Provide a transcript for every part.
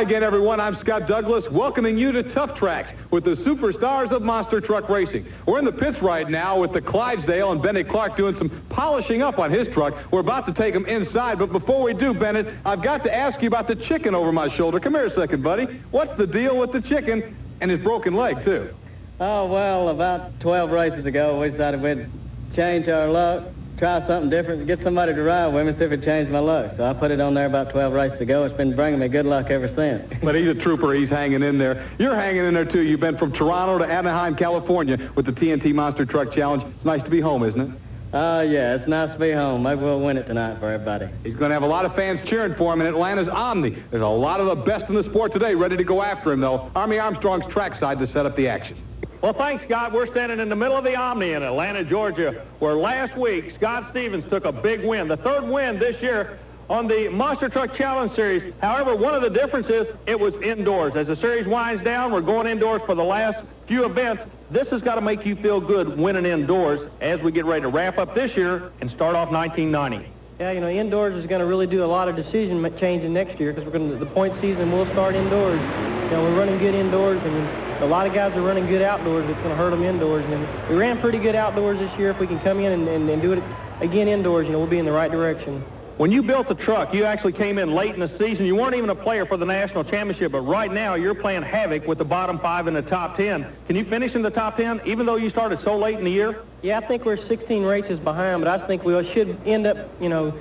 again, everyone. I'm Scott Douglas, welcoming you to Tuff Trax with the superstars of monster truck racing. We're in the pits right now with the Clydesdale and Bennett Clark doing some polishing up on his truck. We're about to take him inside, but before we do, Bennett, I've got to ask you about the chicken over my shoulder. Come here a second, buddy. What's the deal with the chicken and his broken leg, too? Oh, well, about 12 races ago, we decided we'd change our luck, try something different, get somebody to ride with me, see if it changed my luck. So I put it on there about 12 races ago. It's been bringing me good luck ever since. But he's a trooper. He's hanging in there. You're hanging in there, too. You've been from Toronto to Anaheim, California with the TNT Monster Truck Challenge. It's nice to be home, isn't it? Yeah, it's nice to be home. Maybe we'll win it tonight for everybody. He's going to have a lot of fans cheering for him in Atlanta's Omni. There's a lot of the best in the sport today ready to go after him, though. Army Armstrong's trackside to set up the action. Well, thanks, Scott. We're standing in the middle of the Omni in Atlanta, Georgia, where last week Scott Stevens took a big win, the third win this year on the Monster Truck Challenge Series. However, one of the differences, it was indoors. As the series winds down, we're going indoors for the last few events. This has got to make you feel good winning indoors as we get ready to wrap up this year and start off 1990. Yeah, you know, indoors is going to really do a lot of decision changing next year because the point season will start indoors. You know, we're running good indoors, and a lot of guys are running good outdoors. It's going to hurt them indoors. And we ran pretty good outdoors this year. If we can come in and do it again indoors, you know, we'll be in the right direction. When you built the truck, you actually came in late in the season. You weren't even a player for the national championship, but right now you're playing havoc with the bottom 5 in the top 10. Can you finish in the top 10 even though you started so late in the year? Yeah, I think we're 16 races behind, but I think we should end up, you know,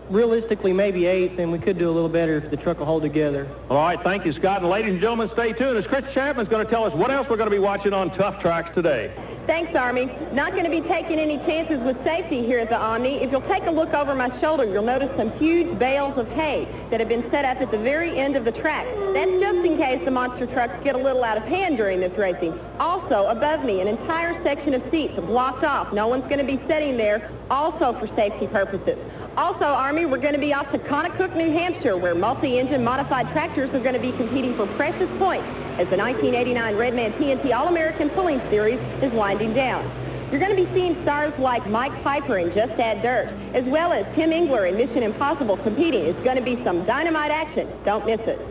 realistically maybe 8th, and we could do a little better if the truck will hold together. All right, thank you, Scott. And ladies and gentlemen, stay tuned as Chris Chapman's going to tell us what else we're going to be watching on Tuff Trax today. Thanks, Army. Not going to be taking any chances with safety here at the Omni. If you'll take a look over my shoulder, you'll notice some huge bales of hay that have been set up at the very end of the track. That's just in case the monster trucks get a little out of hand during this racing. Also, above me, an entire section of seats blocked off. No one's going to be sitting there, also for safety purposes. Also, Army, we're going to be off to Conocook, New Hampshire, where multi-engine modified tractors are going to be competing for precious points as the 1989 Redman TNT All-American Pulling Series is winding down. You're going to be seeing stars like Mike Piper in Just Add Dirt, as well as Tim Engler in Mission Impossible competing. It's going to be some dynamite action. Don't miss it.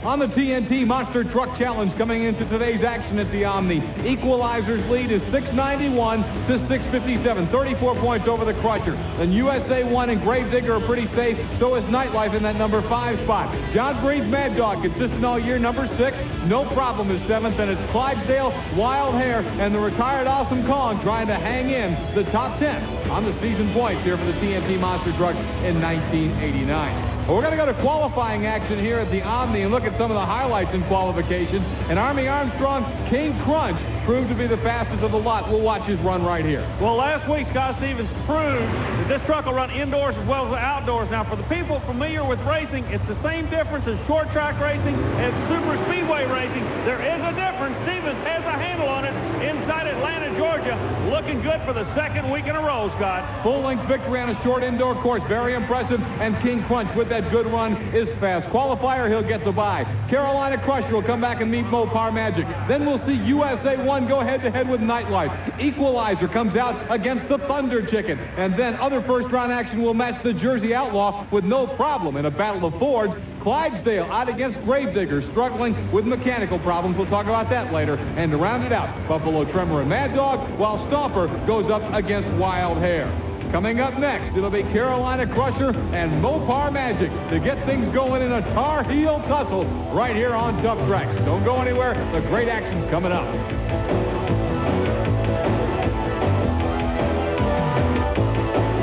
On the TNT Monster Truck Challenge coming into today's action at the Omni, Equalizer's lead is 691 to 657, 34 points over the Crusher. Then USA 1 and Gravedigger are pretty safe, so is Nightlife in that number 5 spot. John Breed's Mad Dog, consistent all year, number 6, no problem is 7th, and it's Clydesdale, Wild Hair, and the retired Awesome Kong trying to hang in the top 10 on the season points here for the TNT Monster Truck in 1989. Well, we're going to go to qualifying action here at the Omni and look at some of the highlights in qualification. And Army Armstrong, King Crunch, proved to be the fastest of the lot. We'll watch his run right here. Well, last week, Scott Stevens proved that this truck will run indoors as well as outdoors. Now, for the people familiar with racing, it's the same difference as short track racing as super speedway racing. There is a difference. Stevens has a handle on it inside Atlanta, Georgia. Looking good for the second week in a row, Scott. Full-length victory on a short indoor course. Very impressive. And King Crunch with that good run is fast. Qualifier, he'll get the bye. Carolina Crusher will come back and meet Mopar Magic. Then we'll see USA 1 go head-to-head with Nightlife. Equalizer comes out against the Thunder Chicken. And then other first-round action will match the Jersey Outlaw with no problem in a battle of Fords. Clydesdale out against Gravedigger, struggling with mechanical problems. We'll talk about that later. And to round it out, Buffalo Tremor and Mad Dog, while Stomper goes up against Wild Hair. Coming up next, it'll be Carolina Crusher and Mopar Magic to get things going in a Tar Heel tussle right here on Tuff Trax. Don't go anywhere. The great action's coming up.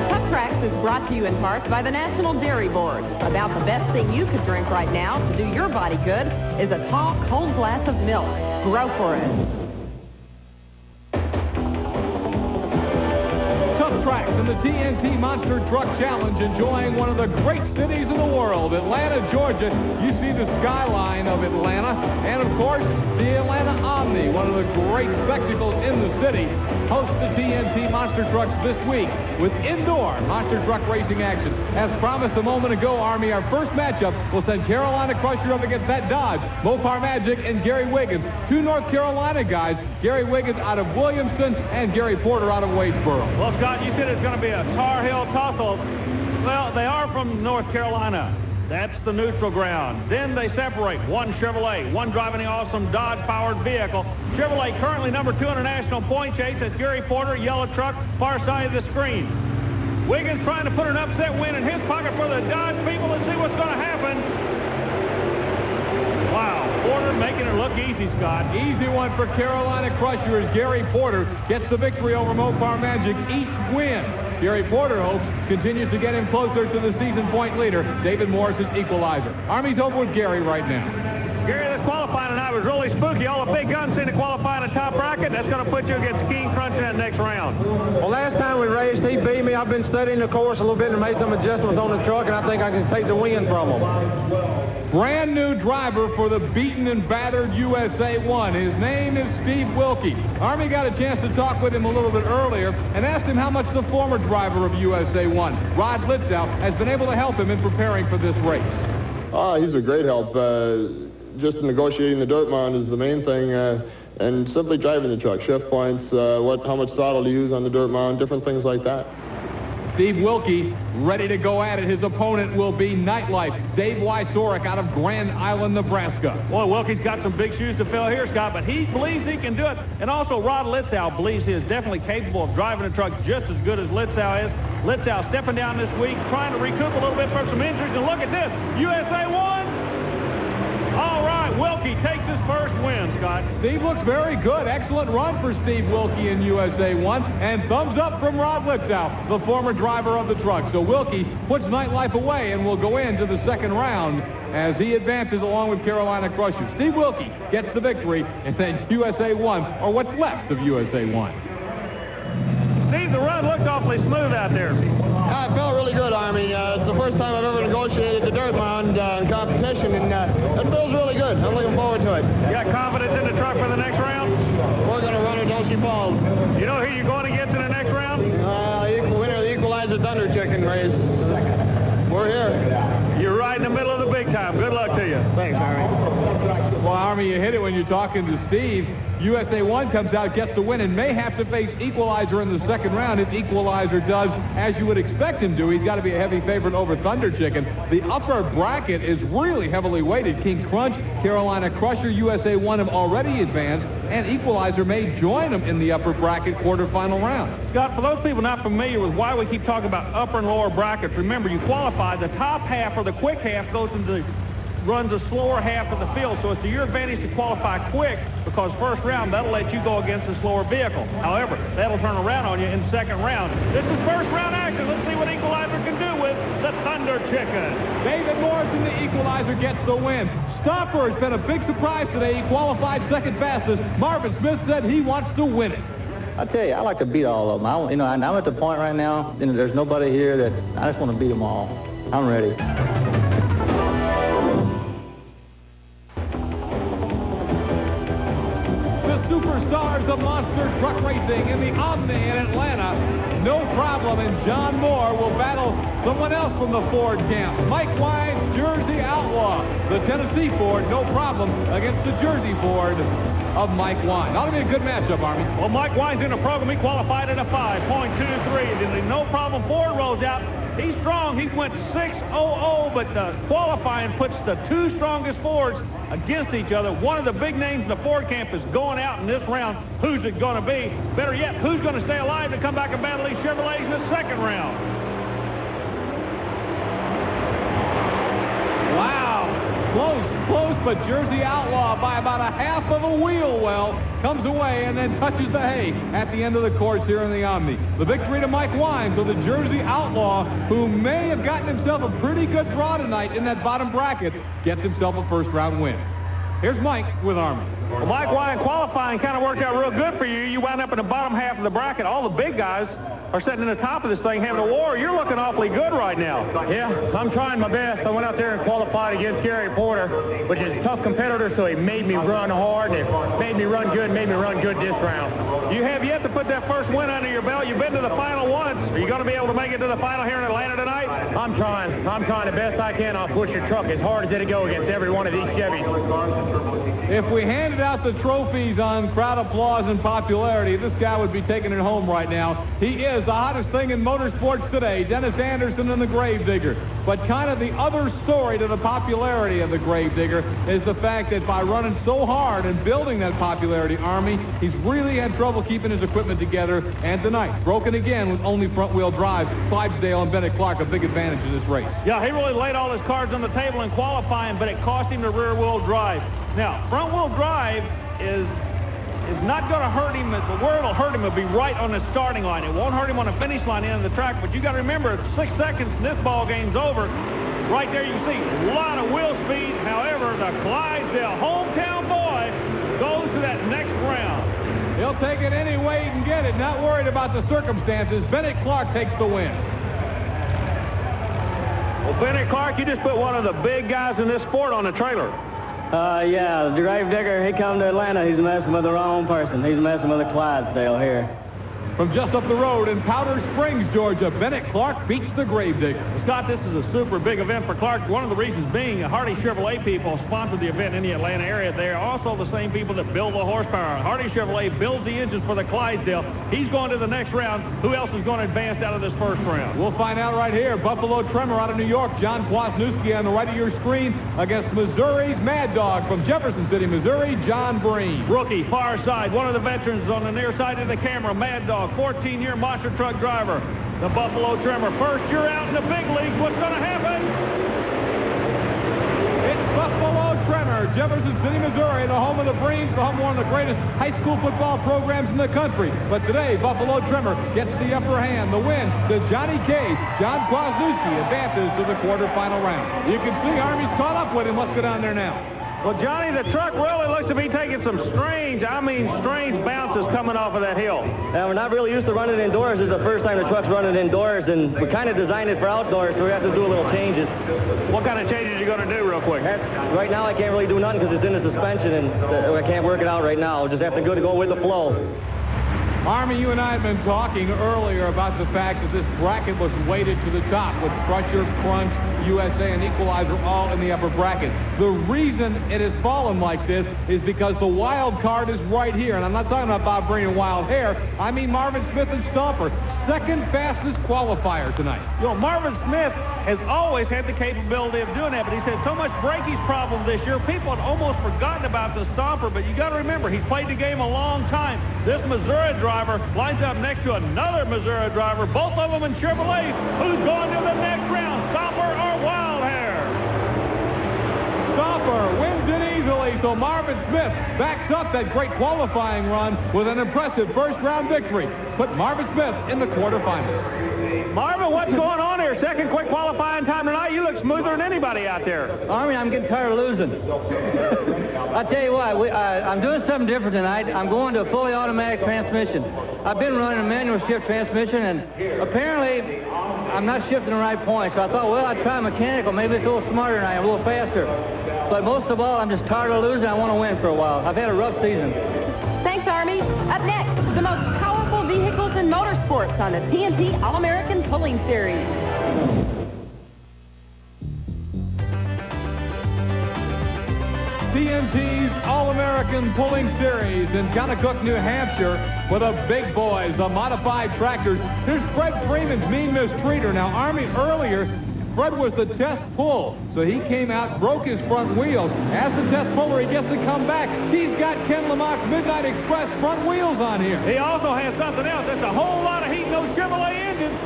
Tuff Trax is brought to you in part by the National Dairy Board. About the best thing you could drink right now to do your body good is a tall, cold glass of milk. Grow for it. Trax in the TNT Monster Truck Challenge, enjoying one of the great cities in the world, Atlanta, Georgia. You see the skyline of Atlanta, and of course, the Atlanta Omni, one of the great spectacles in the city, hosts the TNT Monster Trucks this week with indoor monster truck racing action. As promised a moment ago, Army, our first matchup will send Carolina Crusher up against that Dodge, Mopar Magic, and Gary Wiggins. 2 North Carolina guys, Gary Wiggins out of Williamston and Gary Porter out of Wadesboro. Well, Scott, you said it's going to be a Tar Heel tussle. Well, they are from North Carolina. That's the neutral ground. Then they separate. One Chevrolet, one driving the awesome Dodge-powered vehicle. Chevrolet currently number 2 on the national point chase. That's Gary Porter, yellow truck, far side of the screen. Wiggins trying to put an upset win in his pocket for the Dodge people. Let's see what's going to happen. Wow, Porter making it look easy, Scott. Easy one for Carolina Crusher as Gary Porter gets the victory over Mopar Magic each win. Gary Porter hopes continues to get him closer to the season point leader, David Morris's equalizer. Army's over with Gary right now. Gary, the qualifying tonight was really spooky. All the big guns seem to qualify in the top bracket. That's going to put you against King Crunch in that next round. Well, last time we raced, he beat me. I've been studying the course a little bit and made some adjustments on the truck, and I think I can take the win from him. Brand new driver for the beaten and battered USA 1. His name is Steve Wilkie. Army got a chance to talk with him a little bit earlier and asked him how much the former driver of USA 1, Rod Litzow, has been able to help him in preparing for this race. Oh, he's a great help. Just negotiating the dirt mound is the main thing, and simply driving the truck. Shift points, how much throttle to use on the dirt mound, different things like that. Steve Wilkie ready to go at it. His opponent will be Nightlife, Dave Wysorek out of Grand Island, Nebraska. Boy, Wilkie's got some big shoes to fill here, Scott, but he believes he can do it. And also Rod Litzow believes he is definitely capable of driving the truck just as good as Litzow is. Litzow stepping down this week, trying to recoup a little bit from some injuries. And look at this, USA 1. All right, Wilkie takes his first win, Scott. Steve looks very good. Excellent run for Steve Wilkie in USA 1. And thumbs up from Rod Litzow, the former driver of the truck. So Wilkie puts Nightlife away and will go into the second round as he advances along with Carolina Crusher. Steve Wilkie gets the victory, and then USA 1, or what's left of USA 1. Steve, the run looked awfully smooth out there. It felt really good, Army. It's the first time I've ever negotiated the dirt mound in competition, and it feels really good. I'm looking forward to it. You got confidence in the truck for the next round? We're going to run it till she falls. You know who you're going against in the next round? Winner of the Equalizer Thunder Chicken race. We're here. You're right in the middle of the big time. Good luck to you. Thanks, Army. Well, Army, you hit it when you're talking to Steve. USA 1 comes out, gets the win, and may have to face Equalizer in the second round if Equalizer does as you would expect him to. He's got to be a heavy favorite over Thunder Chicken. The upper bracket is really heavily weighted. King Crunch, Carolina Crusher, USA 1 have already advanced, and Equalizer may join them in the upper bracket quarterfinal round. Scott, for those people not familiar with why we keep talking about upper and lower brackets, remember you qualify. The top half or the quick half runs the slower half of the field, so it's to your advantage to qualify quick because first round, that'll let you go against the slower vehicle. However, that'll turn around on you in second round. This is first round action. Let's see what Equalizer can do with the Thunder Chicken. David Morrison, the Equalizer, gets the win. Stopper has been a big surprise today. He qualified second fastest. Marvin Smith said he wants to win it. I tell you, I like to beat all of them. I'm at the point right now, there's nobody here that I just want to beat them all. I'm ready. Superstars of monster truck racing in the Omni in Atlanta. No problem, and John Moore will battle someone else from the Ford camp. Mike Wine's Jersey Outlaw. The Tennessee Ford, no problem, against the Jersey Ford of Mike Wine. Ought to be a good matchup, Army. Well, Mike Wine's in the program. He qualified at a 5.23. Then the no problem Ford rolls out. He's strong. He went 6.00, but qualifying puts the two strongest Fords against each other. One of the big names in the Ford camp is going out in this round. Who's it going to be? Better yet, who's going to stay alive to come back and battle these Chevrolets in the second round? Wow. Close, but Jersey Outlaw by about a half of a wheel well comes away and then touches the hay at the end of the course here in the Omni. The victory to Mike Wine, so the Jersey Outlaw, who may have gotten himself a pretty good draw tonight in that bottom bracket, gets himself a first-round win. Here's Mike with Army. Well, Mike Wine, qualifying kind of worked out real good for you. You wound up in the bottom half of the bracket. All the big guys are sitting in the top of this thing having a war. You're looking awfully good right now. Yeah, I'm trying my best. I went out there and qualified against Gary Porter, which is a tough competitor, so he made me run hard, and it made me run good this round. You have yet to put that first win under your belt. You've been to the final once. Are you going to be able to make it to the final here in Atlanta tonight? I'm trying the best I can. I'll push your truck as hard as it'll go against every one of these Chevys. If we handed out the trophies on crowd applause and popularity, this guy would be taking it home right now. He is the hottest thing in motorsports today, Dennis Anderson and the Gravedigger. But kind of the other story to the popularity of the Gravedigger is the fact that by running so hard and building that popularity, Army, he's really had trouble keeping his equipment together. And tonight, broken again with only front-wheel drive. Clydesdale and Bennett Clark a big advantage in this race. Yeah, he really laid all his cards on the table in qualifying, but it cost him the rear-wheel drive. Now, front-wheel drive is not going to hurt him. Where it'll hurt him will be right on the starting line. It won't hurt him on the finish line end of the track, but you got to remember, 6 seconds and this ball game's over. Right there you can see a lot of wheel speed. However, the Clydesdale hometown boy goes to that next round. He'll take it any way he can get it, not worried about the circumstances. Bennett Clark takes the win. Well, Bennett Clark, you just put one of the big guys in this sport on the trailer. Yeah, the Gravedigger, he come to Atlanta, he's messing with the wrong person. He's messing with the Clydesdale here. From just up the road in Powder Springs, Georgia, Bennett Clark beats the Gravedigger. Scott, this is a super big event for Clark. One of the reasons being Hardy Chevrolet people sponsored the event in the Atlanta area. They're also the same people that build the horsepower. Hardy Chevrolet builds the engines for the Clydesdale. He's going to the next round. Who else is going to advance out of this first round? We'll find out right here. Buffalo Tremor out of New York, John Kwasniewski on the right of your screen against Missouri's Mad Dog from Jefferson City, Missouri, John Breen. Rookie, far side, one of the veterans on the near side of the camera, Mad Dog, 14-year monster truck driver. The Buffalo Tremor, first year out in the big leagues. What's going to happen? It's Buffalo Tremor, Jefferson City, Missouri, the home of the Breens, the home of one of the greatest high school football programs in the country. But today, Buffalo Tremor gets the upper hand. The win to Johnny Cage. John Kwasniewski advances to the quarterfinal round. You can see Army's caught up with him. Let's go down there now. Well, Johnny, the truck really looks to be taking some strange bounces coming off of that hill. Now, we're not really used to running indoors. This is the first time the truck's running indoors, and we kind of designed it for outdoors, so we have to do a little changes. What kind of changes are you going to do real quick? Right now, I can't really do nothing because it's in the suspension, and I can't work it out right now. I'll just have to go with the flow. Army, you and I have been talking earlier about the fact that this bracket was weighted to the top with Crusher, Crunch, USA, and Equalizer all in the upper bracket. The reason it has fallen like this is because the wild card is right here. And I'm not talking about Bob Breen and wild hair. I mean Marvin Smith and Stomper. Second fastest qualifier tonight. You know, Marvin Smith has always had the capability of doing that, but he's had so much braking problems this year, people had almost forgotten about the Stomper. But you got to remember, he's played the game a long time. This Missouri driver lines up next to another Missouri driver, both of them in Chevrolet. Who's going to the next round, Stomper or Wild Hair? Stomper wins it easily, so Marvin Smith backs up that great qualifying run with an impressive first-round victory. Put Marvin Smith in the quarterfinals. Marvin, what's going on here? Second quick qualifying time tonight. You look smoother than anybody out there. Army, I'm getting tired of losing. I'll tell you what, I'm doing something different tonight. I'm going to a fully automatic transmission. I've been running a manual shift transmission, and apparently I'm not shifting the right point. So I thought, well, I'd try mechanical. Maybe it's a little smarter than I am, a little faster. But most of all, I'm just tired of losing. I want to win for a while. I've had a rough season. Thanks, Army. Up next, the most powerful vehicles in motorsports on the TNT All-American Pulling Series. TNT's All-American Pulling Series in Cook, New Hampshire with the big boys, the modified tractors. Here's Fred Freeman's Mean Mistreater. Now, Army, earlier, Fred was the test pull, so he came out, broke his front wheels. As the test puller, he gets to come back. He's got Ken Lamock's Midnight Express front wheels on here. He also has something else. That's a whole lot of heat in those Chevrolet engines.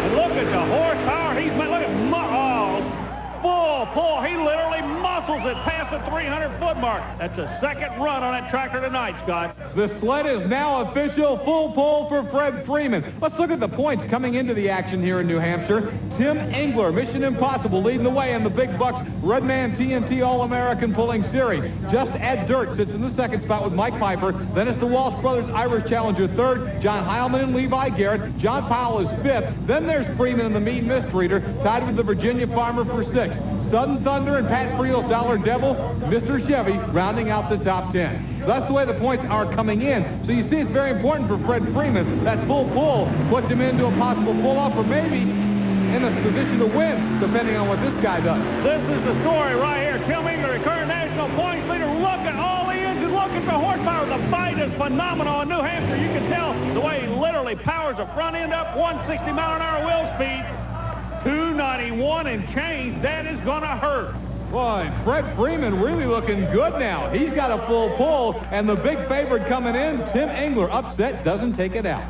And look at the horsepower. Look at full pull. He literally muscles it past the 300-foot mark. That's a second run on that tractor tonight, Scott. The sled is now official. Full pull for Fred Freeman. Let's look at the points coming into the action here in New Hampshire. Tim Engler, Mission Impossible, leading the way in the Big Bucks Redman TNT All-American Pulling Series. Just Ed Dirt sits in the second spot with Mike Pfeiffer. Then it's the Walsh Brothers Irish Challenger third. John Heilman and Levi Garrett. John Powell is fifth. Then there's Freeman and the Mean Mistreater, tied with the Virginia Farmer for sixth. Sudden Thunder and Pat Friel's Dollar Devil, Mr. Chevy, rounding out the top 10. So that's the way the points are coming in. So you see it's very important for Fred Freeman. That full pull puts him into a possible pull-off, or maybe in a position to win, depending on what this guy does. This is the story right here. Tim Engler, the current national points leader. Look at all the engines. Look at the horsepower. The bite is phenomenal in New Hampshire. You can tell the way he literally powers the front end up. 160 mile an hour wheel speed. 291 and change. That is going to hurt. Boy, Fred Freeman really looking good now. He's got a full pull, and the big favorite coming in, Tim Engler, upset, doesn't take it out.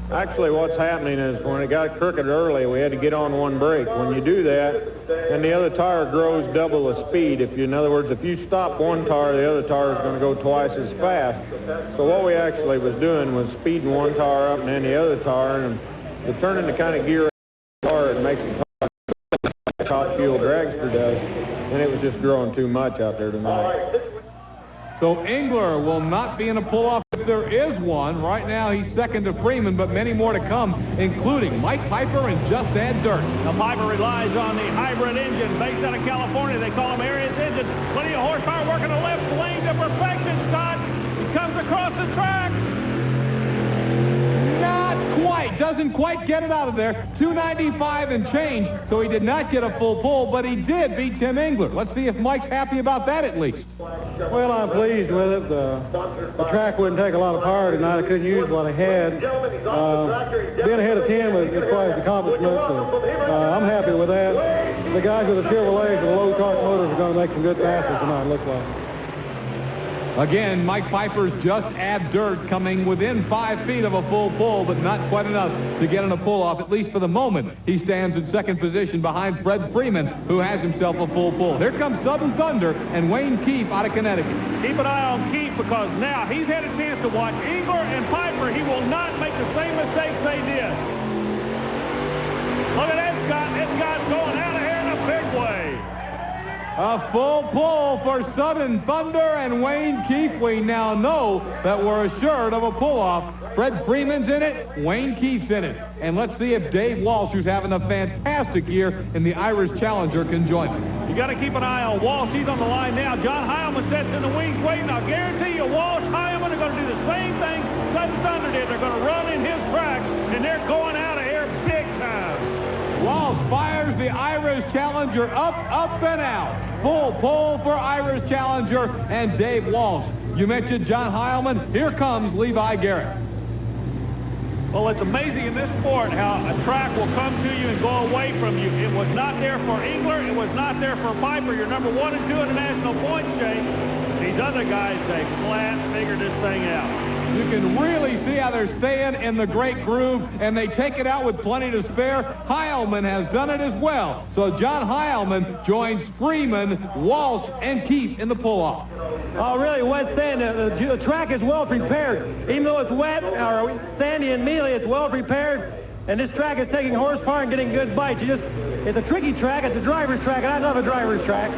Actually, what's happening is when it got crooked early, we had to get on one brake. When you do that, and the other tire grows double the speed. In other words, if you stop one tire, the other tire is going to go twice as fast. So what we actually was doing was speeding one tire up and then the other tire, and to turn in the kind of gear car it makes it top fuel dragster does. And it was just growing too much out there tonight. So Engler will not be in a pull-off if there is one. Right now he's second to Freeman, but many more to come, including Mike Piper and Just Add Dirt. Now Piper relies on the hybrid engine based out of California. They call him Arias engine. Plenty of horsepower working the left lane to perfection, Scott. He comes across the track. Not quite. Doesn't quite get it out of there. 295 and change, so he did not get a full pull, but he did beat Tim Engler. Let's see if Mike's happy about that at least. Well, I'm pleased with it. The track wouldn't take a lot of power tonight. I couldn't use what I had. Being ahead of Tim is quite an accomplishment. I'm happy with that. The guys with the Chevrolets and the low torque motors are going to make some good passes tonight, it looks like. Again, Mike Piper's Just Add Dirt coming within 5 feet of a full pull, but not quite enough to get in a pull-off, at least for the moment. He stands in second position behind Fred Freeman, who has himself a full pull. Here comes Southern Thunder and Wayne Keefe out of Connecticut. Keep an eye on Keefe because now he's had a chance to watch Engler and Piper. He will not make the same mistakes they did. Look at that, Scott. This guy's going out of here in a big way. A full pull for Southern Thunder and Wayne Keefe. We now know that we're assured of a pull-off. Fred Freeman's in it, Wayne Keefe's in it. And let's see if Dave Walsh, who's having a fantastic year in the Irish Challenger, can join him. You got to keep an eye on Walsh. He's on the line now. John Heilman sits in the wings waiting. I'll guarantee you Walsh, Heilman are going to do the same thing Southern Thunder did. They're going to run in his track, and they're going out of here big time. Walsh fires the Irish Challenger up, up, and out. Full pull for Irish Challenger and Dave Walsh. You mentioned John Heilman. Here comes Levi Garrett. Well, it's amazing in this sport how a track will come to you and go away from you. It was not there for Engler. It was not there for Piper. You're number 1 and 2 in the national points chase. These other guys, they flat figured this thing out. You can really see how they're staying in the great groove, and they take it out with plenty to spare. Heilman has done it as well. So John Heilman joins Freeman, Walsh, and Keefe in the pull-off. Oh, really, wet sand. The track is well prepared. Even though it's wet or sandy and mealy, it's well prepared. And this track is taking horsepower and getting good bites. It's a tricky track. It's a driver's track, and I love a driver's track.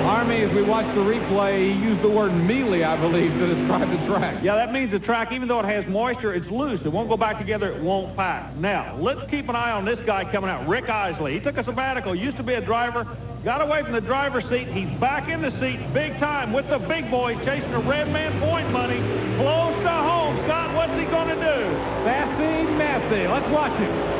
Army, as we watch the replay, he used the word mealy, I believe, to describe the track. Yeah, that means the track, even though it has moisture, it's loose. It won't go back together. It won't pack. Now, let's keep an eye on this guy coming out, Rick Isley. He took a sabbatical, used to be a driver, got away from the driver's seat. He's back in the seat big time with the big boys chasing the red man point money. Close to home. Scott, what's he going to do? Sassy Massey. Let's watch him.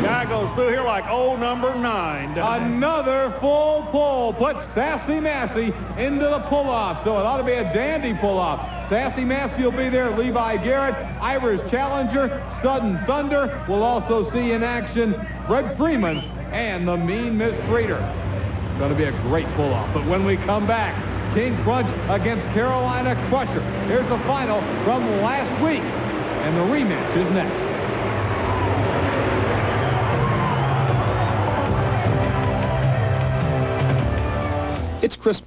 Guy goes through here like old number 9. Another full pull puts Sassy Massey into the pull-off, so it ought to be a dandy pull-off. Sassy Massey will be there. Levi Garrett, Irish Challenger, Southern Thunder. We'll also see in action Fred Freeman and the Mean Miss Streeter. It's going to be a great pull-off. But when we come back, King Crunch against Carolina Crusher. Here's the final from last week, and the rematch is next. It's Chris.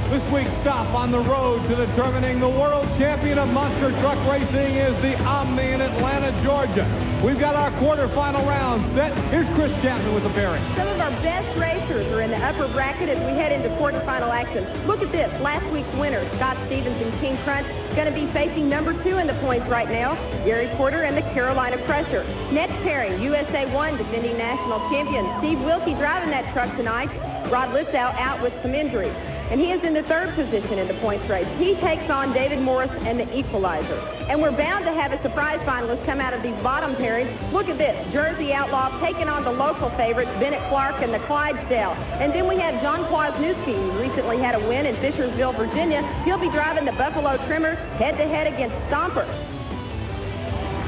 This week's stop on the road to determining the world champion of monster truck racing is the Omni in Atlanta, Georgia. We've got our quarterfinal round set. Here's Chris Chapman with the pairing. Some of our best racers are in the upper bracket as we head into quarterfinal action. Look at this. Last week's winner, Scott Stevens and King Crunch, going to be facing number 2 in the points right now, Gary Porter and the Carolina Crusher. Next pairing, USA 1 defending national champion Steve Wilkie driving that truck tonight. Rod Lissau out with some injuries. and he is in the 3rd position in the points race. He takes on David Morris and the Equalizer. And we're bound to have a surprise finalist come out of these bottom pairings. Look at this, Jersey Outlaw taking on the local favorites, Bennett Clark and the Clydesdale. And then we have John Kwasniewski, who recently had a win in Fishersville, Virginia. He'll be driving the Buffalo Trimmer head-to-head against Stomper.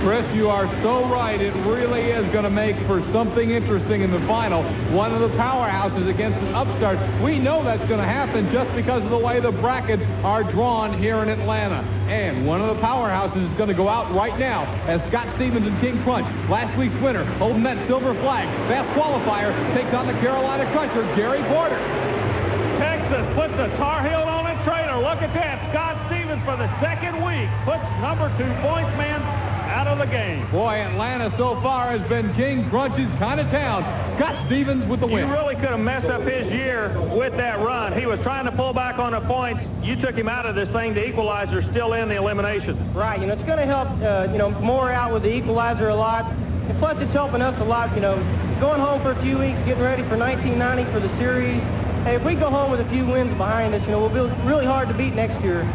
Chris, you are so right. It really is going to make for something interesting in the final. One of the powerhouses against an upstart. We know that's going to happen just because of the way the brackets are drawn here in Atlanta. And one of the powerhouses is going to go out right now as Scott Stevens and King Crunch, last week's winner, holding that silver flag. Fast qualifier takes on the Carolina Crusher, Gary Porter. Texas puts a Tar Heel on its trailer. Look at that. Scott Stevens for the 2nd week puts number 2 points man out of the game. Boy, Atlanta so far has been King Crunch's kind of town. Scott Stevens with the win. You really could have messed up his year with that run. He was trying to pull back on the points. You took him out of this thing. The Equalizer still in the elimination. Right, it's going to help, Moore out with the Equalizer a lot. And plus, it's helping us a lot, going home for a few weeks, getting ready for 1990 for the series. Hey, if we go home with a few wins behind us, we'll be really hard to beat next year.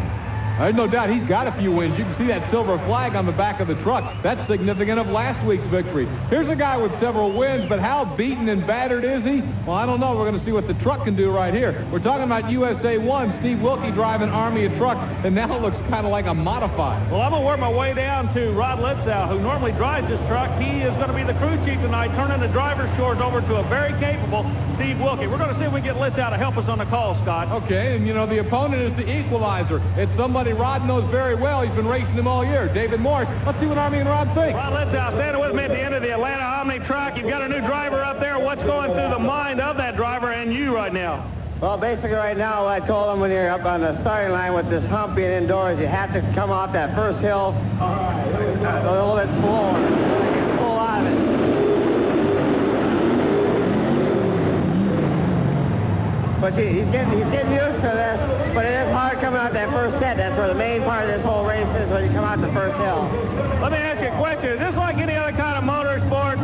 There's no doubt he's got a few wins. You can see that silver flag on the back of the truck. That's significant of last week's victory. Here's a guy with several wins, but how beaten and battered is he? Well, I don't know. We're going to see what the truck can do right here. We're talking about USA 1, Steve Wilkie driving Army of Truck, and now it looks kind of like a modified. Well, I'm going to work my way down to Rod Litzow, who normally drives this truck. He is going to be the crew chief tonight, turning the driver's chores over to a very capable Steve Wilkie. We're going to see if we can get Litzow to help us on the call, Scott. Okay, and the opponent is the Equalizer. It's somebody Rod knows very well. He's been racing him all year. David Morris. Let's see what Army and Rod think. Rod Litzow standing with me at the end of the Atlanta Omni track. You've got a new driver up there. What's going through the mind of that driver and you right now? Well, basically right now, I told them when you're up on the starting line with this hump being indoors, you have to come off that first hill a little bit slower. Pull out of it. But he's getting used to this, but it is hard coming out that first set. That's where the main part of this whole race is, when you come out the first hill. Let me ask you a question. Is this like any other kind of motorsport?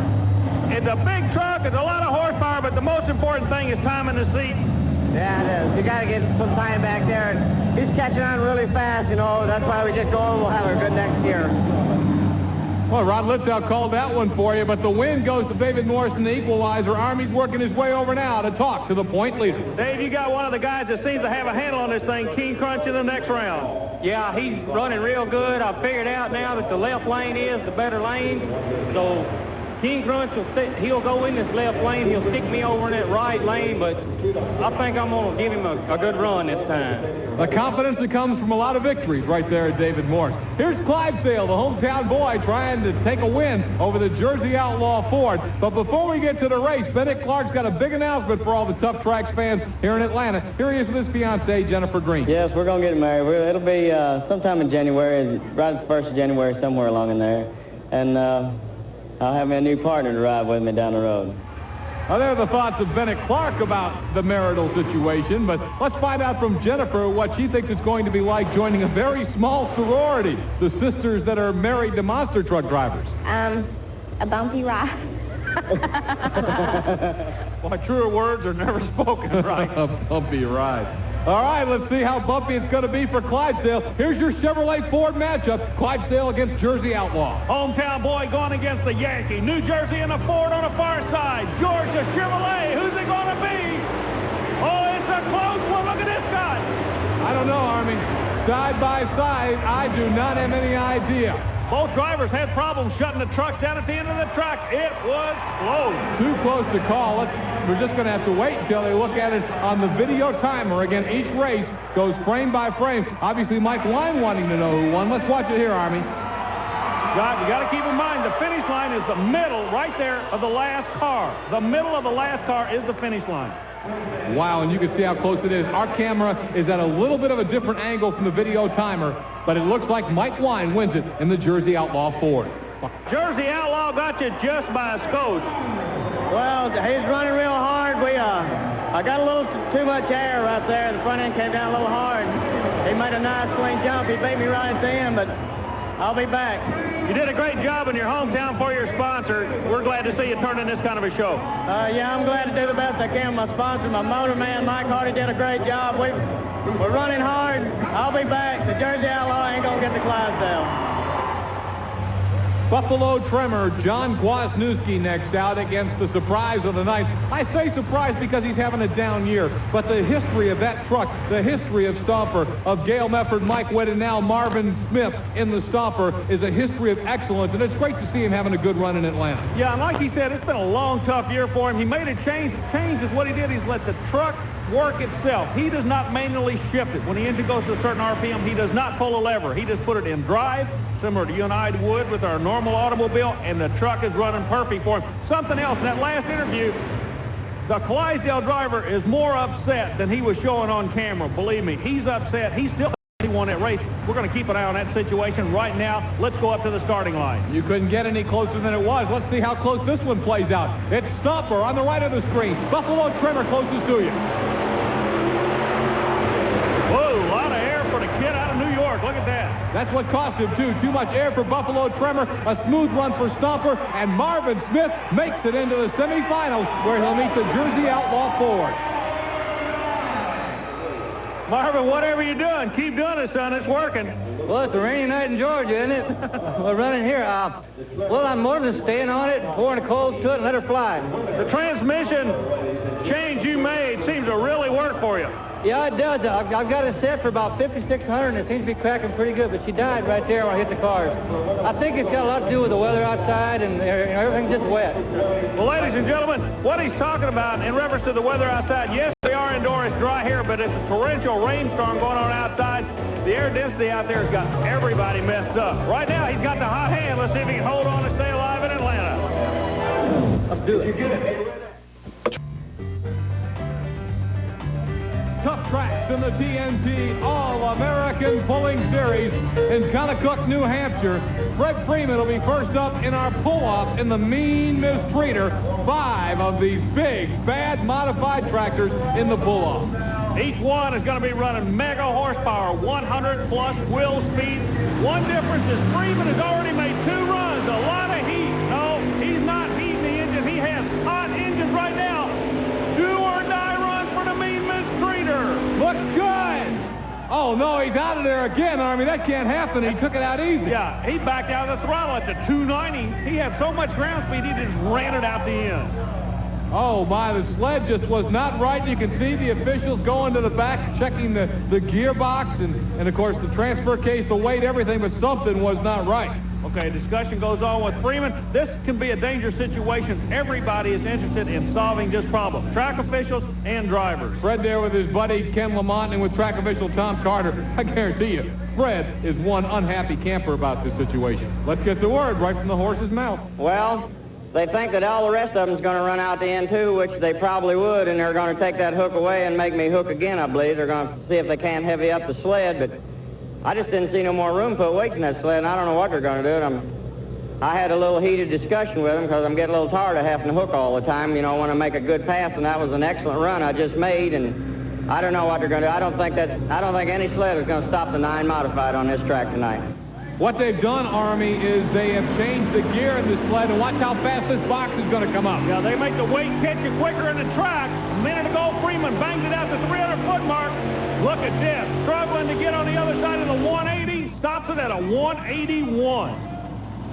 It's a big truck, it's a lot of horsepower, but the most important thing is time in the seat. Yeah, it is. You got to get some time back there. He's catching on really fast, That's why we just go and we'll have a good next year. Well, Rod Litzow called that one for you, but the win goes to David Morris and the Equalizer. Army's working his way over now to talk to the point leader. Dave, you got one of the guys that seems to have a handle on this thing, King Crunch, in the next round. Yeah, he's running real good. I've figured out now that the left lane is the better lane. So King Crunch he'll go in this left lane. He'll stick me over in that right lane, but I think I'm going to give him a good run this time. The confidence that comes from a lot of victories right there at David Morris. Here's Clydesdale, the hometown boy, trying to take a win over the Jersey Outlaw Ford. But before we get to the race, Bennett Clark's got a big announcement for all the Tuff Trax fans here in Atlanta. Here he is with his fiancée, Jennifer Green. Yes, we're going to get married. It'll be sometime in January, right at the 1st of January, somewhere along in there. And I'll have me a new partner to ride with me down the road. Now, there are the thoughts of Bennett Clark about the marital situation, but let's find out from Jennifer what she thinks it's going to be like joining a very small sorority, the sisters that are married to monster truck drivers. A bumpy ride. Well, truer words are never spoken, right? A bumpy ride. All right, let's see how bumpy it's going to be for Clydesdale. Here's your Chevrolet Ford matchup, Clydesdale against Jersey Outlaw. Hometown boy going against the Yankee. New Jersey and a Ford on the far side. Georgia Chevrolet, who's it going to be? Oh, it's a close one. Look at this guy. I don't know, Army. Side by side, I do not have any idea. Both drivers had problems shutting the trucks down at the end of the track. It was close. Too close to call. We're just going to have to wait until they look at it on the video timer. Again, each race goes frame by frame. Obviously, Mike Wine wanting to know who won. Let's watch it here, Army. You got to keep in mind, the finish line is the middle right there of the last car. The middle of the last car is the finish line. Wow, and you can see how close it is. Our camera is at a little bit of a different angle from the video timer, but it looks like Mike Wine wins it in the Jersey Outlaw Ford. Jersey Outlaw got you just by a scotch. Well, he's running real hard. I got a little too much air right there. The front end came down a little hard. He made a nice swing jump. He beat me right at the end, but I'll be back. You did a great job in your hometown for your sponsor. We're glad to see you turning this kind of a show. Yeah, I'm glad to do the best I can with my sponsor. My motor man, Mike Hardy, did a great job. We're running hard. I'll be back. The Jersey Outlaw ain't going to get the Clydesdale. Buffalo trimmer John Kwasniewski next out against the surprise of the night. I say surprise because he's having a down year, but the history of that truck, the history of Stomper, of Gail Mefford, Mike Witt, and now Marvin Smith in the Stomper is a history of excellence, and it's great to see him having a good run in Atlanta. Yeah, and like he said, it's been a long, tough year for him. He made a change. The change is what he did. He's let the truck work itself. He does not manually shift it. When the engine goes to a certain RPM, he does not pull a lever. He just put it in drive, similar to you and I would with our normal automobile, and the truck is running perfect for him. Something else, in that last interview, the Clydesdale driver is more upset than he was showing on camera. Believe me, he's upset. He still won that race. We're going to keep an eye on that situation right now. Let's go up to the starting line. You couldn't get any closer than it was. Let's see how close this one plays out. It's Stomper on the right of the screen. Buffalo trimmer closest to you. Whoa, a lot of air for the kid out of New York. Look at that. That's what cost him, too. Too much air for Buffalo Tremor. A smooth run for Stomper. And Marvin Smith makes it into the semifinals where he'll meet the Jersey Outlaw Ford. Marvin, whatever you're doing, keep doing it, son. It's working. Well, it's a rainy night in Georgia, isn't it? We're running here. Well, I'm more than staying on it, pouring the coals to it, and let her fly. The transmission change you made seems to really work for you. Yeah, it does. I've got it set for about 5,600, and it seems to be cracking pretty good, but she died right there when I hit the cars. I think it's got a lot to do with the weather outside, and everything's just wet. Well, ladies and gentlemen, what he's talking about in reference to the weather outside, yes, we are indoors, it's dry here, but it's a torrential rainstorm going on outside. The air density out there has got everybody messed up. Right now, he's got the hot hand. Let's see if he can hold on and stay alive in Atlanta. Let's do it. Tuff Trax in the TNT All-American Pulling Series in Connecook, New Hampshire. Fred Freeman will be first up in our pull-off in the Mean Mistreater. 5 of these big, bad modified tractors in the pull-off. Each one is going to be running mega horsepower, 100-plus wheel speed. One difference is Freeman has already made 2 runs, a lot of heat. No, he's not heating the engine. He has hot engines right now. Do-or-die run for the Mean Mistreater. Looks good. Oh, no, he's out of there again, Army. That can't happen. He took it out easy. Yeah, he backed out of the throttle at the 290. He had so much ground speed, he just ran it out the end. Oh, my, the sled just was not right. You can see the officials going to the back, checking the gearbox, and, of course, the transfer case, the weight, everything, but something was not right. Okay, discussion goes on with Freeman. This can be a dangerous situation. Everybody is interested in solving this problem. Track officials and drivers. Fred there with his buddy Ken Lamont and with track official Tom Carter. I guarantee you, Fred is one unhappy camper about this situation. Let's get the word right from the horse's mouth. Well, they think that all the rest of them's going to run out the end too, which they probably would, and they're going to take that hook away and make me hook again, I believe. They're going to see if they can't heavy up the sled, but I just didn't see no more room to put weight in that sled, and I don't know what they're going to do. I had a little heated discussion with them because I'm getting a little tired of having to hook all the time, you know, when I make a good pass, and that was an excellent run I just made, and I don't know what they're going to do. I don't think any sled is going to stop the 9 modified on this track tonight. What they've done, Army, is they have changed the gear in the sled, and watch how fast this box is going to come up. Yeah, they make the weight catch you quicker in the track. A minute ago, Freeman banged it out the 300-foot mark. Look at this, struggling to get on the other side of the 180, stops it at a 181.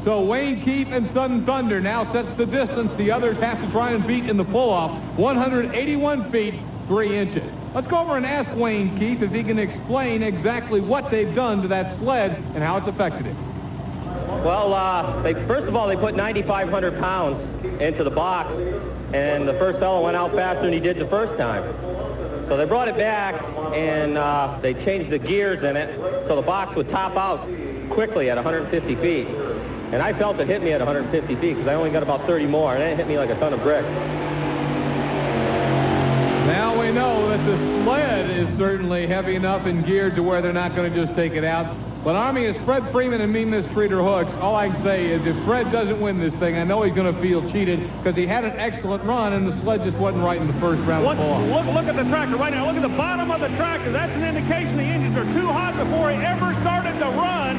So Wayne Keefe and Sudden Thunder now sets the distance the others have to try and beat in the pull-off, 181 feet, 3 inches. Let's go over and ask Wayne Keefe if he can explain exactly what they've done to that sled and how it's affected it. Well, first of all, they put 9,500 pounds into the box, and the first fellow went out faster than he did the first time. So they brought it back, and they changed the gears in it, so the box would top out quickly at 150 feet. And I felt it hit me at 150 feet because I only got about 30 more, and it hit me like a ton of bricks. Now we know that the sled is certainly heavy enough and geared to where they're not going to just take it out. But Army is Fred Freeman and Mean Mistreater hooks. All I can say is if Fred doesn't win this thing, I know he's going to feel cheated because he had an excellent run and the sled just wasn't right in the first round. Look at the tractor right now. Look at the bottom of the tractor. That's an indication the engines are too hot before he ever started to run.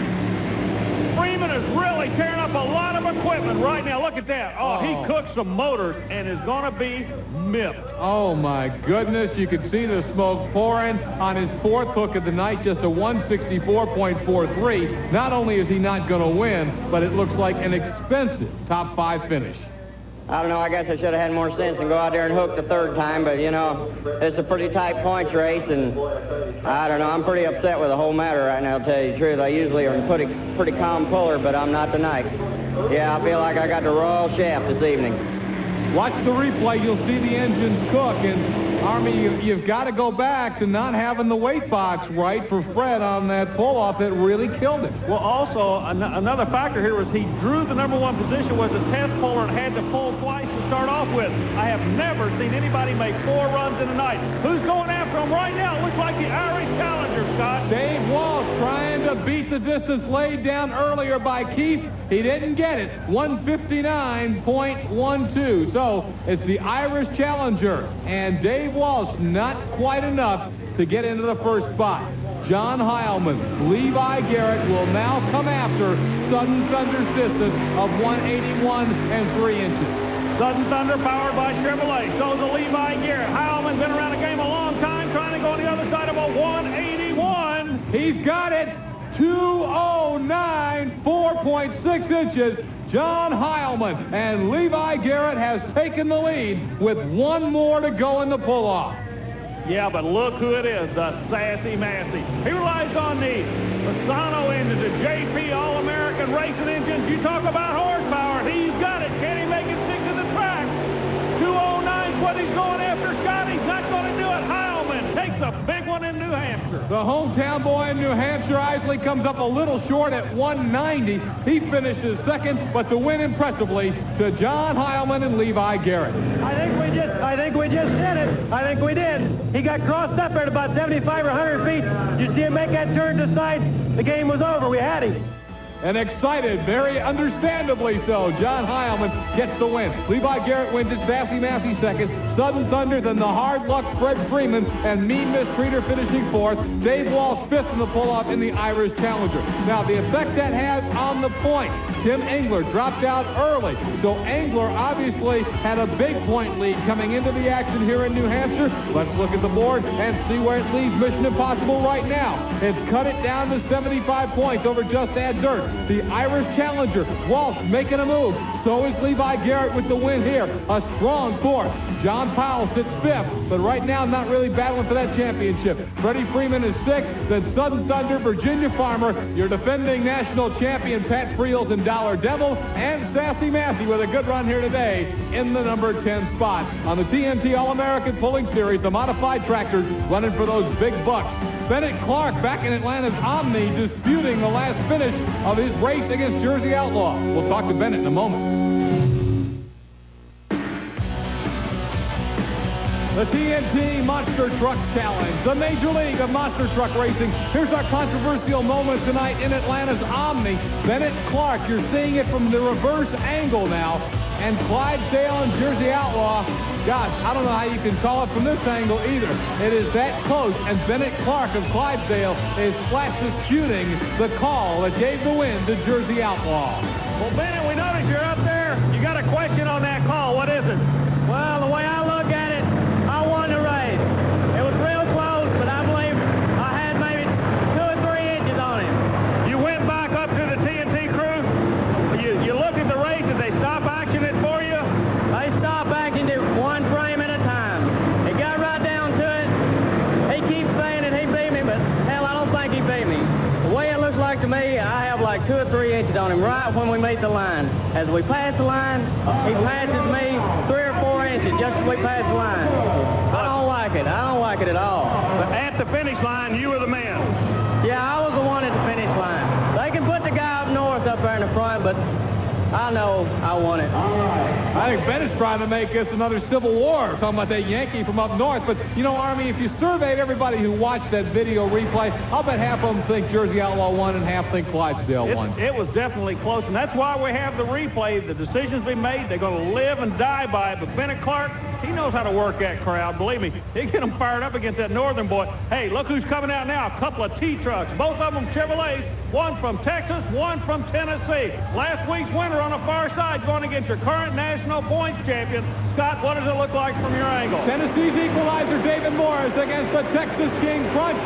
Freeman is really tearing up a lot of equipment right now. Look at that. Oh, he cooked some motors and is going to be mipped. Oh, my goodness. You can see the smoke pouring on his fourth hook of the night, just a 164.43. Not only is he not going to win, but it looks like an expensive top 5 finish. I don't know, I guess I should have had more sense and go out there and hook the third time, but, you know, it's a pretty tight points race, and I don't know, I'm pretty upset with the whole matter right now, to tell you the truth. I usually am a pretty calm puller, but I'm not tonight. Yeah, I feel like I got the royal shaft this evening. Watch the replay. You'll see the engines cook, and Army, you've got to go back to not having the weight box right for Fred on that pull-off. It really killed him. Well, also, another factor here was he drew the number 1 position, was a test puller, and had to pull twice to start off with. I have never seen anybody make 4 runs in a night. Who's going after him right now? It looks like the Irish Challenger, Scott. Dave Walsh trying to beat the distance laid down earlier by Keith. He didn't get it. 159.12. So it's the Irish Challenger, and Dave Walsh not quite enough to get into the first spot. John Heilman, Levi Garrett will now come after Sudden Thunder's distance of 181 3 inches. Sudden Thunder powered by Chevrolet. So is the Levi Garrett. Heilman been around the game a long time, trying to go on the other side of a 181. He's got it. 209, 4.6 inches. John Heilman, and Levi Garrett has taken the lead with 1 more to go in the pull-off. Yeah, but look who it is, the Sassy Massey. He relies on the Fasano engine, the JP All-American racing engines. You talk about horsepower, he's got it. Can he make it stick to the track? 209 is what he's going after, Scott. He's not going to do it. Heilman takes a big one in New Hampshire. The hometown boy in New Hampshire, Isley, comes up a little short at 190. He finishes second, but to win impressively to John Heilman and Levi Garrett. I think we just did it. I think we did. He got crossed up there at about 75 or 100 feet. You see him make that turn to the side. The game was over. We had him. And excited, very understandably so, John Heilman gets the win. Levi Garrett wins it, Sassy Massey second, Sudden Thunder, then the hard luck Fred Freeman, and Mean Mistreater finishing fourth. Dave Walsh fifth in the pull-off in the Irish Challenger. Now, the effect that has on the point, Tim Engler dropped out early. So Engler obviously had a big point lead coming into the action here in New Hampshire. Let's look at the board and see where it leaves Mission Impossible right now. It's cut it down to 75 points over Just Add Dirt. The Irish Challenger, Walsh making a move. So is Levi Garrett with the win here. A strong fourth. John Powell sits fifth, but right now not really battling for that championship. Freddie Freeman is sixth, then Sudden Thunder, Virginia Farmer, your defending national champion Pat Friels and Dollar Devil, and Sassy Massey with a good run here today in the number 10 spot. On the TNT All-American Pulling Series, the modified tractors running for those big bucks. Bennett Clark back in Atlanta's Omni disputing the last finish of his race against Jersey Outlaw. We'll talk to Bennett in a moment. The TNT Monster Truck Challenge, the Major League of Monster Truck Racing. Here's our controversial moment tonight in Atlanta's Omni. Bennett Clark, you're seeing it from the reverse angle now. And Clydesdale and Jersey Outlaw, gosh, I don't know how you can call it from this angle either. It is that close, and Bennett Clark of Clydesdale is flat disputing the call that gave the win to Jersey Outlaw. Well, Bennett, we noticed you're up there. You got a question on that call. What is it? Well, the way I look at it, I won the race. It was real close, but I believe I had maybe 2 or 3 inches on him. You went back up to the TNT crew. You looked at the race. Did they stop action it for you? They stopped acting it 1 frame at a time. It got right down to it. He keeps saying that he beat me, but hell, I don't think he beat me. The way it looks like to me, I have like 2 or 3 inches on him right when we meet the line. As we pass the line, he passes me 3 or 4 inches just as we pass the line. I don't like it. I don't like it at all. But at the finish line, you were the man. Yeah, I was the one at the finish line. They can put the guy up north up there in the front, but I know I won it. I think Bennett's trying to make this another Civil War, talking about that Yankee from up north. But, you know, Army, if you surveyed everybody who watched that video replay, I'll bet half of them think Jersey Outlaw won and half think Clydesdale won. It was definitely close, and that's why we have the replay. The decisions we made, they're going to live and die by it. But Bennett Clark, He knows how to work that crowd. Believe me, he get them fired up against that northern boy. Hey, look who's coming out now. A couple of T-Trucks, both of them Chevrolets. One from Texas, one from Tennessee. Last week's winner on the far side going against your current national points champion. Scott, what does it look like from your angle? Tennessee's equalizer, David Morris, against the Texas King Crunch.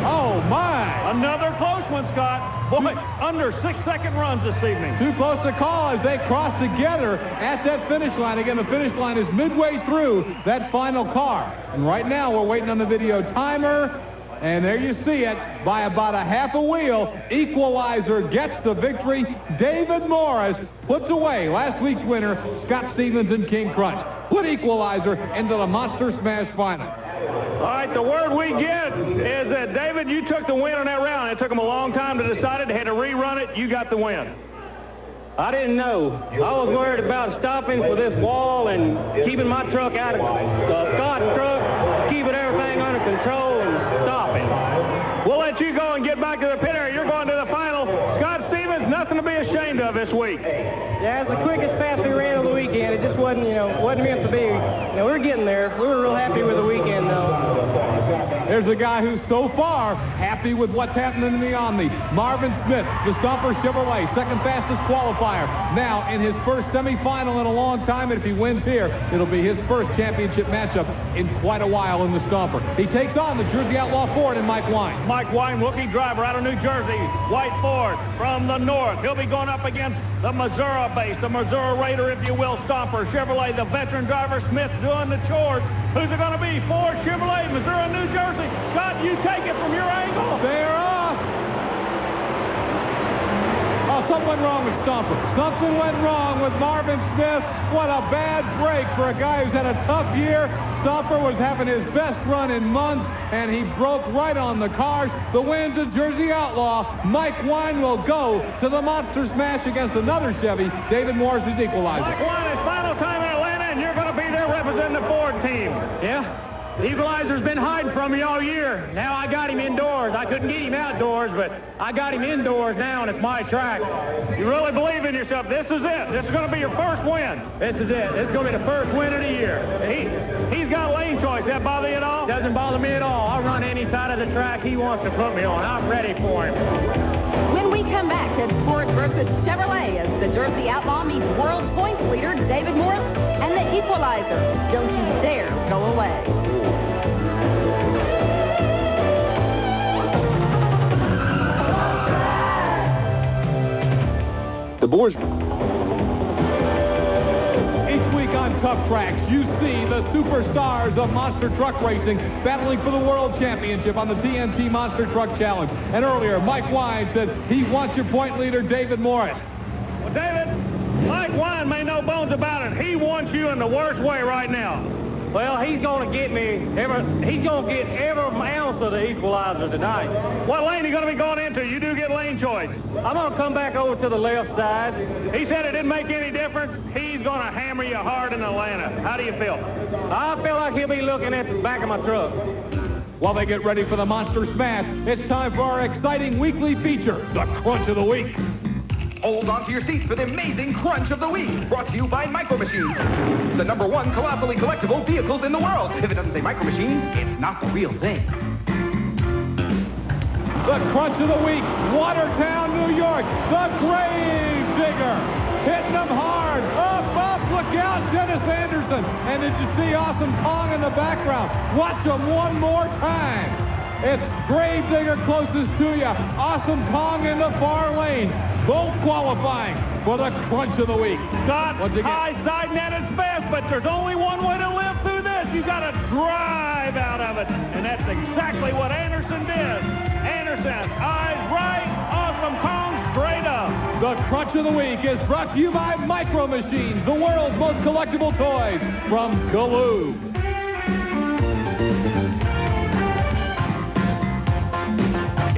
Oh, my. Another close one, Scott. Boy, under 6-second runs this evening. Too close to call as they cross together at that finish line. Again, the finish line is midway through that final car. And right now, we're waiting on the video timer. And there you see it, by about a half a wheel, Equalizer gets the victory. David Morris puts away last week's winner, Scott Stevens and King Crunch. Put Equalizer into the Monster Smash final. All right, the word we get is that, David, you took the win on that round. It took them a long time to decide it. They had to rerun it. You got the win. I didn't know. I was worried about stopping for this wall and keeping my truck out of Scott's truck, keeping everything under control and stopping. We'll let you go and get back to the pit area. You're going to the final. Scott Stevens, nothing to be ashamed of this week. Yeah, it's the quickest pass we ran of the weekend. It just wasn't, wasn't meant to be. We're getting there. We were real happy with the weekend, though. There's a guy who's so far happy with what's happening in the Omni. Marvin Smith, the Stomper Chevrolet, second fastest qualifier. Now in his first semifinal in a long time, and if he wins here, it'll be his first championship matchup in quite a while in the Stomper. He takes on the Jersey Outlaw Ford and Mike Wine. Mike Wine, rookie driver out of New Jersey. White Ford from the north. He'll be going up against the Missouri base, the Missouri Raider, if you will, Stomper Chevrolet, the veteran driver Smith doing the chores. Who's it going to be? Ford Chevrolet, Missouri, New Jersey. Scott, you take it from your angle. They're off. Oh, something went wrong with Stomper. Something went wrong with Marvin Smith. What a bad break for a guy who's had a tough year. Stomper was having his best run in months, and he broke right on the cars. The win to Jersey Outlaw. Mike Wine will go to the Monster Smash against another Chevy. David Morris is equalizer. Mike Wine, it's final time in Atlanta, and you're going to be there representing the Ford team. Yeah. The Equalizer's been hiding from me all year. Now I got him indoors. I couldn't get him outdoors, but I got him indoors now, and it's my track. You really believe in yourself. This is it. This is going to be your first win. This is it. This is going to be the first win of the year. He's got lane choice. Does that bother you at all? Doesn't bother me at all. I'll run any side of the track he wants to put me on. I'm ready for him. When we come back, it's Ford versus Chevrolet as the Jersey Outlaw meets world points leader David Morris and the Equalizer. Don't you dare go away. The boards. Each week on Tuff Trax, you see the superstars of monster truck racing battling for the world championship on the TNT Monster Truck Challenge. And earlier, Mike Wine said he wants your point leader, David Morris. Well, David, Mike Wine made no bones about it. He wants you in the worst way right now. Well, he's going to get me. He's going to get every ounce of the Equalizer tonight. What lane are you going to be going into? You do get lane choice. I'm going to come back over to the left side. He said it didn't make any difference. He's going to hammer you hard in Atlanta. How do you feel? I feel like he'll be looking at the back of my truck. While they get ready for the Monster Smash, it's time for our exciting weekly feature, the Crunch of the Week. Hold on to your seats for the amazing Crunch of the Week, brought to you by Micro Machines, the #1 colossally collectible vehicles in the world. If it doesn't say Micro Machines, it's not the real thing. The Crunch of the Week, Watertown, New York, the Grave Digger, hitting them hard, up, look out, Dennis Anderson, and did you see Awesome Kong in the background? Watch them one more time. It's Grave Digger closest to you, Awesome Kong in the far lane, both qualifying for the Crunch of the Week. Scott, high side net is fast, but there's only one way to live through this. You got to drive out of it, and that's exactly what Anderson did. Anderson, eyes right, Awesome Kong straight up. The Crunch of the Week is brought to you by Micro Machines, the world's most collectible toys from Galoob.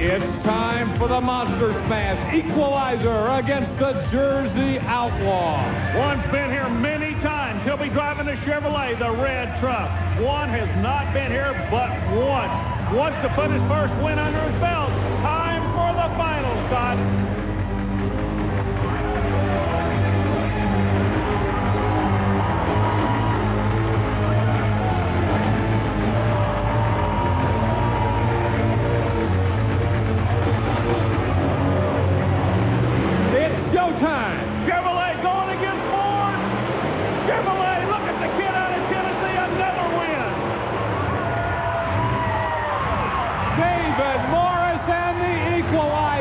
It's time for the Monster Smash, Equalizer against the Jersey Outlaw. One's been here many times. He'll be driving the Chevrolet, the red truck. One has not been here but once. Wants to put his first win under his belt. Time for the final, Scott.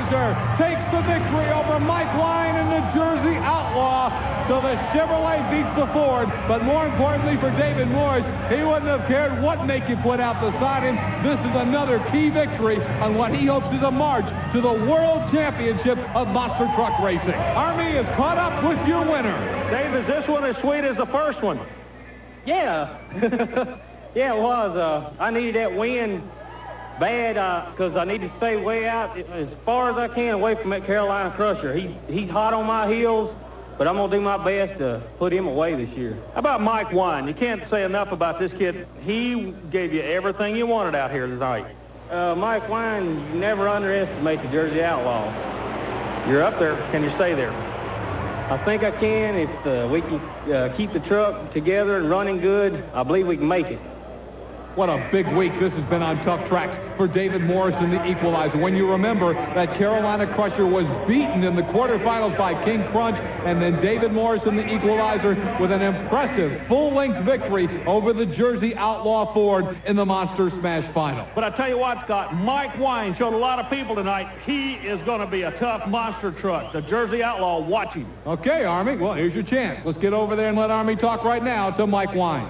Equalizer takes the victory over Mike Wine and the Jersey Outlaw. So the Chevrolet beats the Ford, but more importantly for David Morris, he wouldn't have cared what make you put out beside him. This is another key victory on what he hopes is a march to the World Championship of Monster Truck Racing. Army is caught up with your winner. Dave, is this one as sweet as the first one? Yeah. Yeah, it was. I needed that win bad because I need to stay way out as far as I can away from that Carolina Crusher. He's hot on my heels, but I'm going to do my best to put him away this year. How about Mike Wine? You can't say enough about this kid. He gave you everything you wanted out here tonight. Mike Wine, you never underestimate the Jersey Outlaw. You're up there. Can you stay there? I think I can. If we can keep the truck together and running good, I believe we can make it. What a big week this has been on Tuff Trax for David Morris in the Equalizer. When you remember that Carolina Crusher was beaten in the quarterfinals by King Crunch, and then David Morris in the Equalizer with an impressive full-length victory over the Jersey Outlaw Ford in the Monster Smash Final. But I tell you what, Scott, Mike Wine showed a lot of people tonight. He is going to be a tough monster truck. The Jersey Outlaw, watch him. Okay, Army, well, here's your chance. Let's get over there and let Army talk right now to Mike Wine.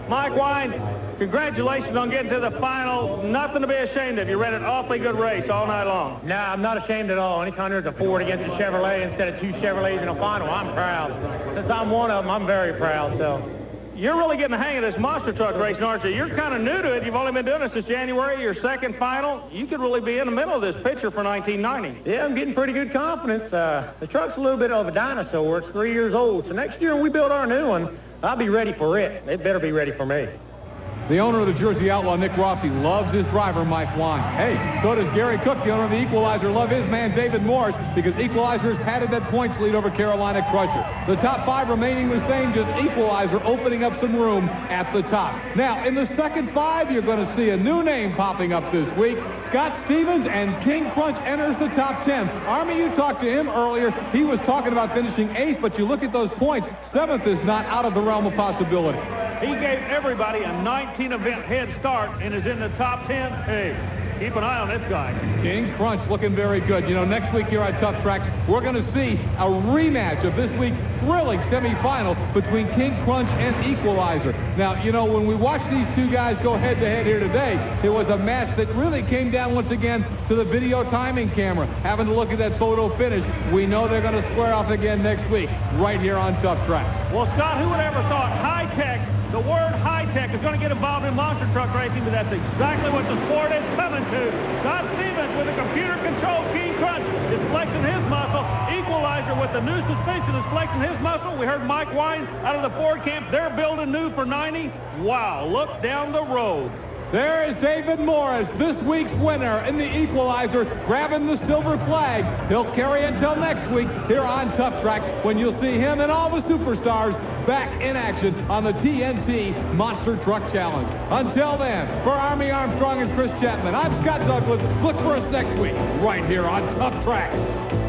Mike Wine, congratulations on getting to the final. Nothing to be ashamed of. You ran an awfully good race all night long. No, I'm not ashamed at all. Anytime there's a Ford against a Chevrolet instead of two Chevrolets in a final, I'm proud. Since I'm one of them, I'm very proud. So you're really getting the hang of this monster truck racing, aren't you? You're kind of new to it. You've only been doing it since January, your second final. You could really be in the middle of this picture for 1990. yeah, I'm getting pretty good confidence. The truck's a little bit of a dinosaur. It's 3 years old. So next year when we build our new one, I'll be ready for it. It better be ready for me. The owner of the Jersey Outlaw, Nick Rossi, loves his driver, Mike Wine. Hey, so does Gary Cook, the owner of the Equalizer, love his man, David Morris, because Equalizer has padded that points lead over Carolina Crusher. The top five remaining the same, just Equalizer opening up some room at the top. Now, in the second five, you're going to see a new name popping up this week. Scott Stevens and King Crunch enters the top 10. Army, you talked to him earlier. He was talking about finishing 8th, but you look at those points, 7th is not out of the realm of possibility. He gave everybody a 19-event head start and is in the top 10. Hey, keep an eye on this guy. King Crunch looking very good. You know, next week here on Tuff Trax, we're going to see a rematch of this week's thrilling semifinal between King Crunch and Equalizer. Now, you know, when we watched these two guys go head-to-head here today, it was a match that really came down once again to the video timing camera. Having to look at that photo finish, we know they're going to square off again next week, right here on Tuff Trax. Well, Scott, who would ever thought high-tech, the word high-tech is going to get involved in monster truck racing, but that's exactly what the sport is coming to. Scott Stevens with a computer-controlled King Crunch is flexing his muscle. Equalizer with the new suspension is flexing his muscle. We heard Mike Wine out of the Ford camp. They're building new for 90. Wow, look down the road. There is David Morris, this week's winner in the Equalizer, grabbing the silver flag. He'll carry it until next week here on Tuff Trax, when you'll see him and all the superstars back in action on the TNT Monster Truck Challenge. Until then, for Army Armstrong and Chris Chapman, I'm Scott Douglas. Look for us next week right here on Tuff Trax.